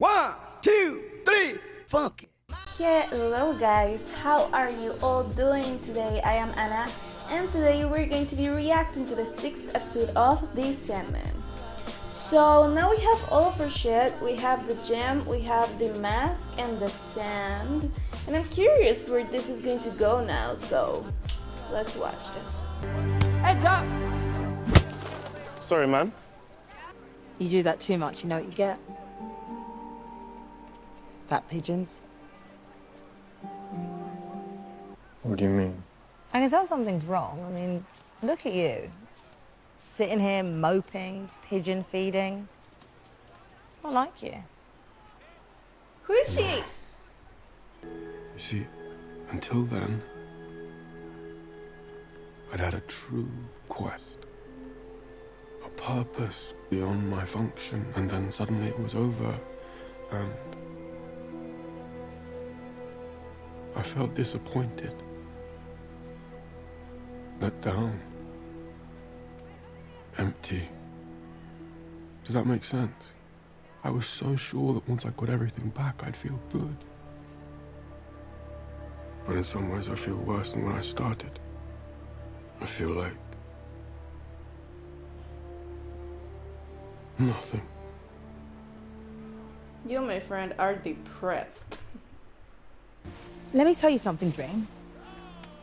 1, 2, 3, funk it. Hello guys, how are you all doing today? I am Anna and today we're going to be reacting to the 6th episode of The Sandman. So now we have all of our shit. We have the gem, we have the mask and the sand, and I'm curious where this is going to go now, so let's watch this. Heads up! Sorry, man. You do that too much, you know what you get? Fat pigeons. What do you mean? I can tell something's wrong. I mean, look at you. Sitting here moping, pigeon feeding. It's not like you. Who is she? You see, until then, I'd had a true quest. A purpose beyond my function, and then suddenly it was over, and I felt disappointed, let down, empty. Does that make sense? I was so sure that once I got everything back, I'd feel good. But in some ways, I feel worse than when I started. I feel like nothing. You, my friend, are depressed. Let me tell you something, Dream.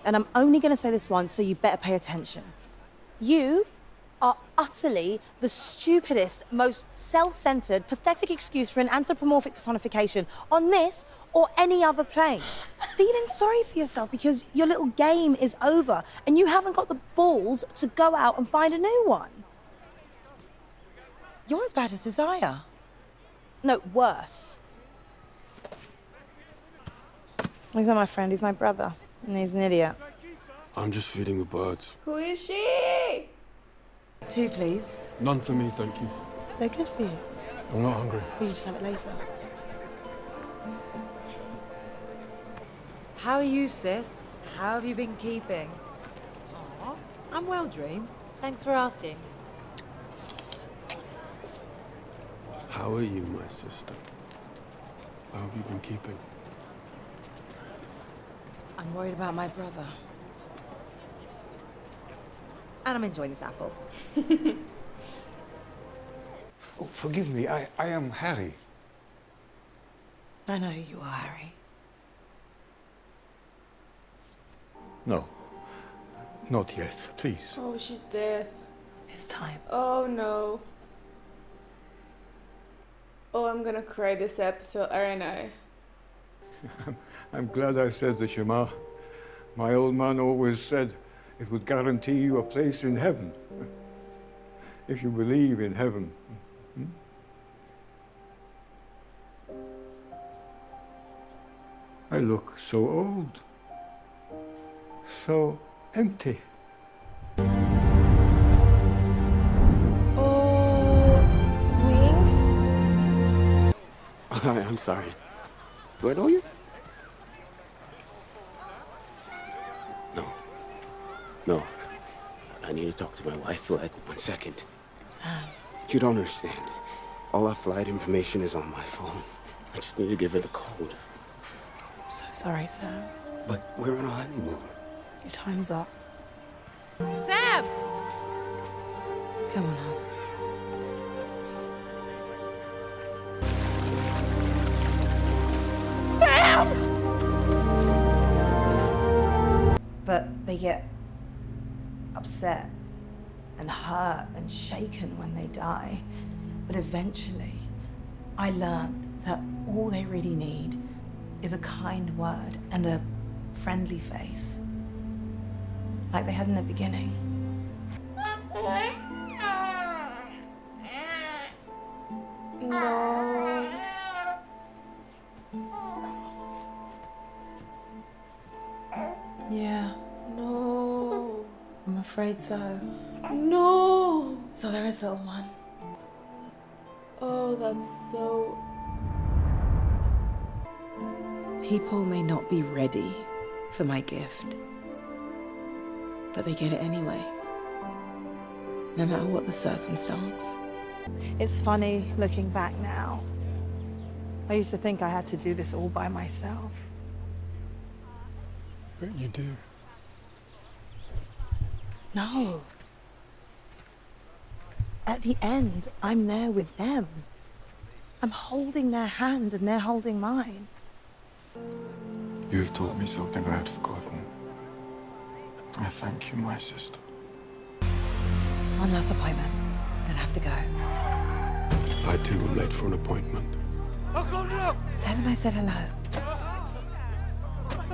And I'm only going to say this once, so you better pay attention. You are utterly the stupidest, most self-centered, pathetic excuse for an anthropomorphic personification on this or any other plane. Feeling sorry for yourself because your little game is over and you haven't got the balls to go out and find a new one. You're as bad as Desire. No, worse. He's not my friend, he's my brother. And he's an idiot. I'm just feeding the birds. Who is she? 2, please. None for me, thank you. They're good for you. I'm not hungry. We just have it later. How are you, sis? How have you been keeping? Aw, I'm well, Dream. Thanks for asking. How are you, my sister? How have you been keeping? I'm worried about my brother. And I'm enjoying this apple. Oh, forgive me, I am Harry. I know who you are, Harry. No, not yet, please. Oh, she's dead. This time. Oh no. Oh, I'm gonna cry this episode, aren't I? I'm glad I said the Shema. My old man always said it would guarantee you a place in heaven. If you believe in heaven. I look so old. So empty. Oh, wings? I'm sorry. Do I know you? No. I need to talk to my wife for like 1 second. Sam. You don't understand. All our flight information is on my phone. I just need to give her the code. I'm so sorry, Sam. But we're on a honeymoon. Your time's up. Sam! Come on, hon. Sam! But they get upset and hurt and shaken when they die. But eventually, I learned that all they really need is a kind word and a friendly face. Like they had in the beginning. No. Yeah, No. I'm afraid so. No. So there is, little one. Oh, that's so... People may not be ready for my gift, but they get it anyway, no matter what the circumstance. It's funny looking back now. I used to think I had to do this all by myself. But you do. No. At the end, I'm there with them. I'm holding their hand and they're holding mine. You have taught me something I had forgotten. I thank you, my sister. One last appointment, then I have to go. I too am late for an appointment. Tell him I said hello.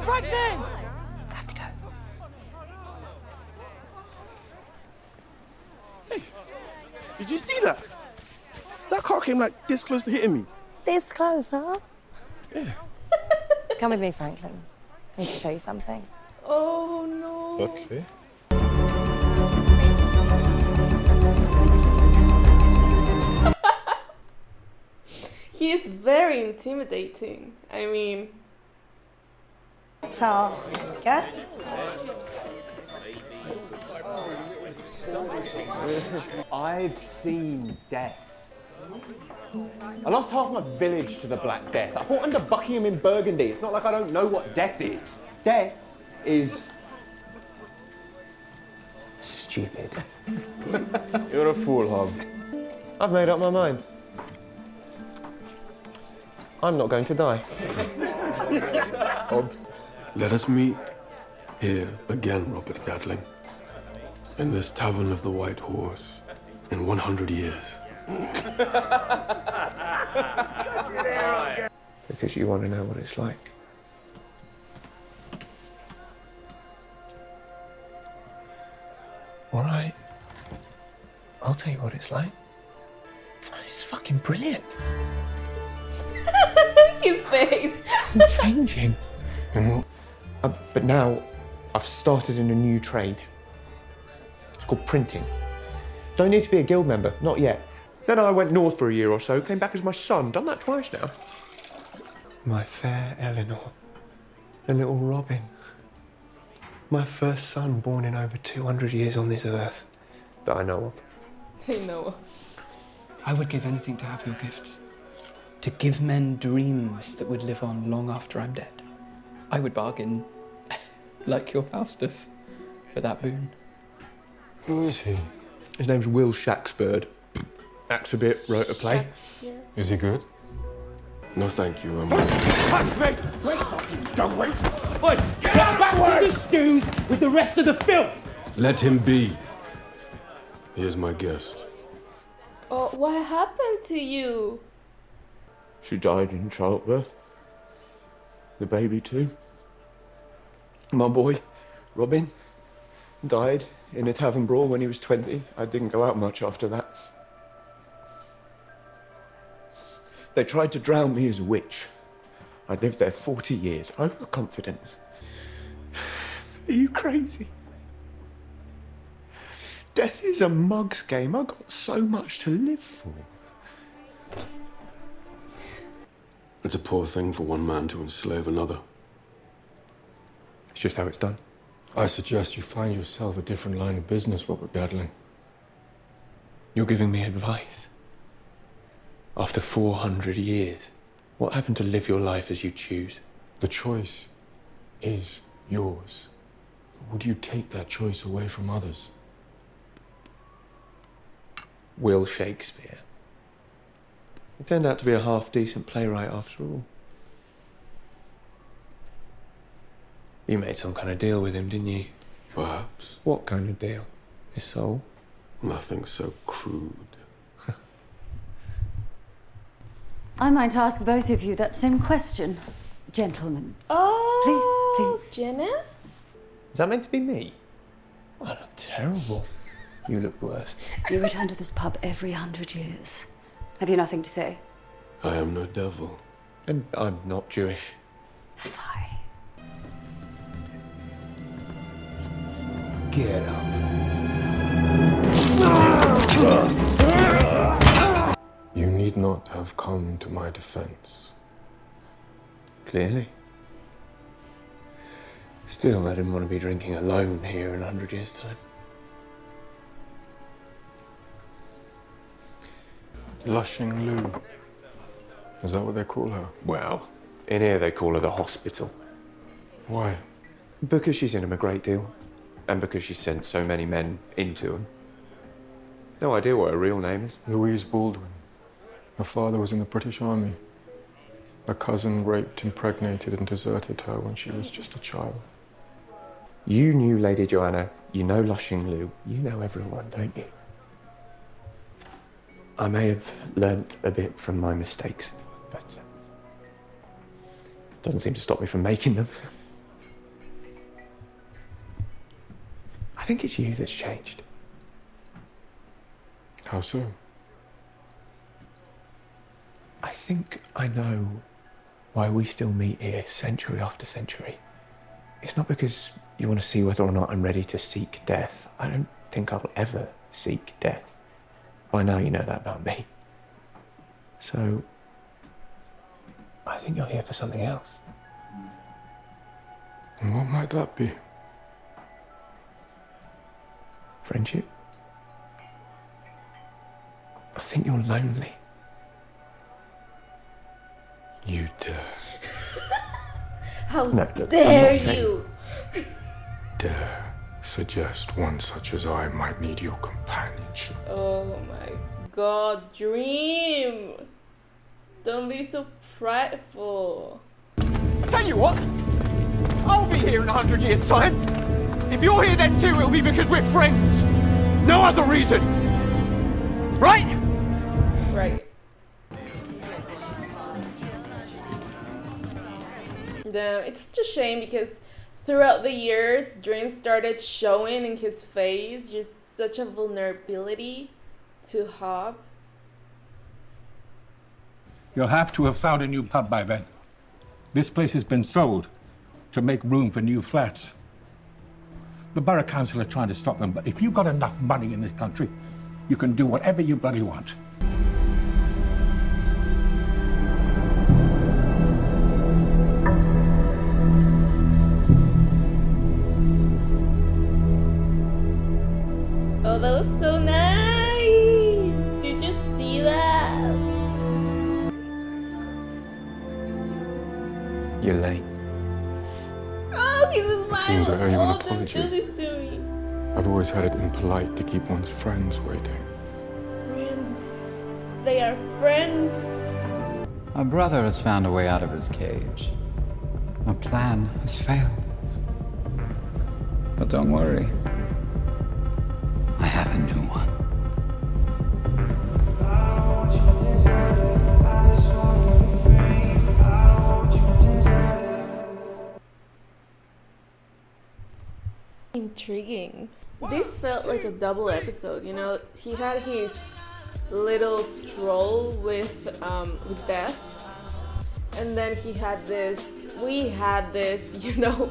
Brendan! I have to go. Did you see that? That car came like this close to hitting me. This close, huh? Yeah. Come with me, Franklin. I need to show you something. Oh no. Okay. He is very intimidating. I mean, Target. I've seen death. I lost half my village to the Black Death. I fought under Buckingham in Burgundy. It's not like I don't know what death is. Death is... stupid. You're a fool, Hob. I've made up my mind. I'm not going to die. Hobbs. Let us meet here again, Robert Gatling. In this Tavern of the White Horse. In 100 years. Because you want to know what it's like. All right. I'll tell you what it's like. It's fucking brilliant. his face. I'm changing. But now I've started in a new trade. It's called printing. Don't need to be a guild member, not yet. Then I went north for a year or so, came back as my son. Done that twice now. My fair Eleanor, a little Robin. My first son born in over 200 years on this earth that I know of. I know. I would give anything to have your gifts. To give men dreams that would live on long after I'm dead. I would bargain, like your Faustus, for that boon. Who is he? His name's Will Shaxbird. Acts a bit, wrote a play. Is he good? No, thank you. Touch me! Wait, don't wait! Oi, get back to the stews with the rest of the filth! Let him be. He is my guest. Oh, what happened to you? She died in childbirth. The baby too. My boy, Robin, died in a tavern brawl when he was 20. I didn't go out much after that. They tried to drown me as a witch. I'd lived there 40 years, overconfident. Are you crazy? Death is a mug's game. I've got so much to live for. It's a poor thing for one man to enslave another. It's just how it's done. I suggest you find yourself a different line of business, Robert Gatling. You're giving me advice. After 400 years, what happened to live your life as you choose? The choice is yours. Would you take that choice away from others? Will Shakespeare. He turned out to be a half-decent playwright after all. You made some kind of deal with him, didn't you? Perhaps. What kind of deal? His soul? Nothing so crude. I might ask both of you that same question, gentlemen. Oh, Please. Jenna? Is that meant to be me? I look terrible. You look worse. You return to this pub every 100 years. Have you nothing to say? I am no devil. And I'm not Jewish. Sigh. Get up. You need not have come to my defense. Clearly. Still, I didn't want to be drinking alone here in 100 years' time. Lushing Lou. Is that what they call her? Well, in here they call her the hospital. Why? Because she's in them a great deal. And because she sent so many men into them. No idea what her real name is. Louise Baldwin. Her father was in the British Army. Her cousin raped, impregnated, and deserted her when she was just a child. You knew Lady Joanna, you know Lushing Lou, you know everyone, don't you? I may have learnt a bit from my mistakes, but it doesn't seem to stop me from making them. I think it's you that's changed. How so? I think I know why we still meet here century after century. It's not because you want to see whether or not I'm ready to seek death. I don't think I'll ever seek death. By now you know that about me. So, I think you're here for something else. And what might that be? Friendship? I think you're lonely. You dare. How No, look, dare I'm not saying- you? Dare suggest one such as I might need your companionship. Oh my god, Dream! Don't be so prideful. I tell you what, I'll be here in 100 years' time. If you're here then too, it'll be because we're friends. No other reason. Right? Right. Damn, it's such a shame because throughout the years, Dream started showing in his face just such a vulnerability to Hop. You'll have to have found a new pub by then. This place has been sold to make room for new flats. The borough council are trying to stop them, but if you've got enough money in this country, you can do whatever you bloody want. Oh, that was so nice! Did you see that? You're late. Oh, he was It seems I owe you an Oh, don't apology. do this to me. I've always had it impolite to keep one's friends waiting. Friends. They are friends. My brother has found a way out of his cage. My plan has failed. But don't worry. I have a new one. Intriguing. This felt like a double episode, you know. He had his little stroll with Death, and then we had this, you know,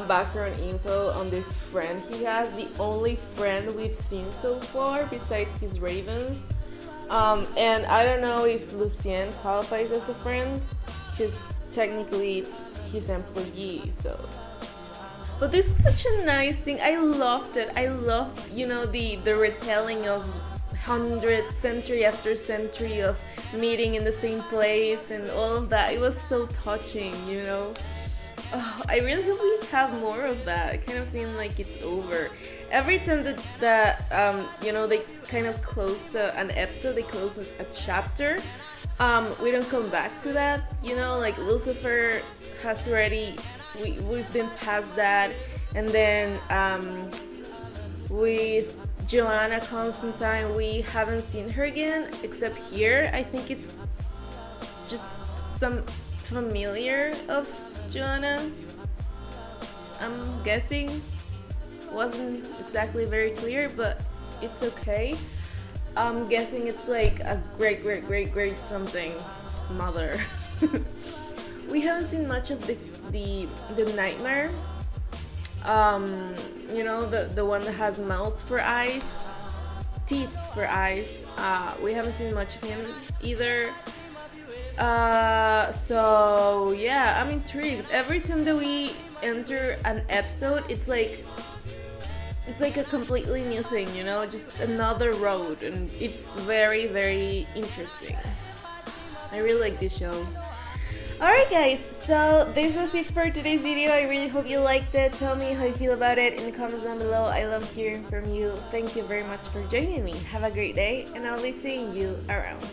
background info on this friend he has, the only friend we've seen so far besides his ravens. And I don't know if Lucien qualifies as a friend, because technically it's his employee, so. But this was such a nice thing. I loved it. I loved, you know, the retelling of century after century of meeting in the same place and all of that. It was so touching, you know. Oh, I really hope we have more of that. It kind of seemed like it's over. Every time that you know, they kind of close an episode, they close a chapter, we don't come back to that, you know, like Lucifer has already, we've been past that, and then with Joanna Constantine, we haven't seen her again, except here. I think it's just some familiar of Joanna, I'm guessing. Wasn't exactly very clear, but it's okay. I'm guessing it's like a great something mother. We haven't seen much of the nightmare. You know, the one that has mouth for eyes, teeth for eyes. We haven't seen much of him either. So yeah, I'm intrigued. Every time that we enter an episode, it's like a completely new thing, you know, just another road, and it's very interesting. I really like this show. Alright guys, so this was it for today's video. I really hope you liked it. Tell me how you feel about it in the comments down below. I love hearing from you. Thank you very much for joining me. Have a great day, and I'll be seeing you around.